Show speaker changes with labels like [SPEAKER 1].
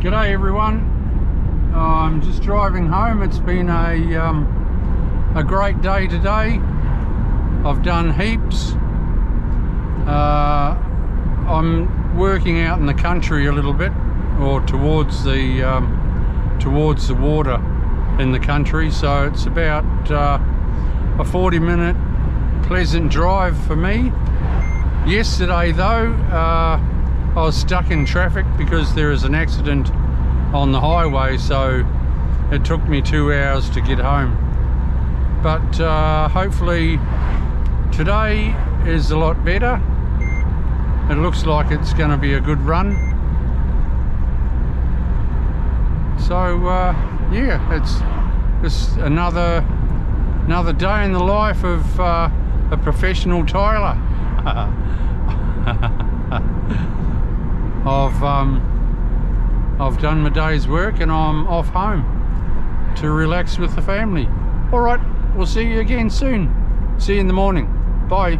[SPEAKER 1] G'day everyone. I'm just driving home. It's been a great day today. I've done heaps. I'm working out in the country a little bit, or towards the water in the country, so it's about a 40-minute pleasant drive for me. Yesterday though, I was stuck in traffic because there is an accident on the highway, so it took me 2 hours to get home. But hopefully today is a lot better. It looks like it's going to be a good run. So yeah, it's just another day in the life of a professional tiler. I've done my day's work and I'm off home to relax with the family. All right, we'll see you again soon. See you in the morning. Bye.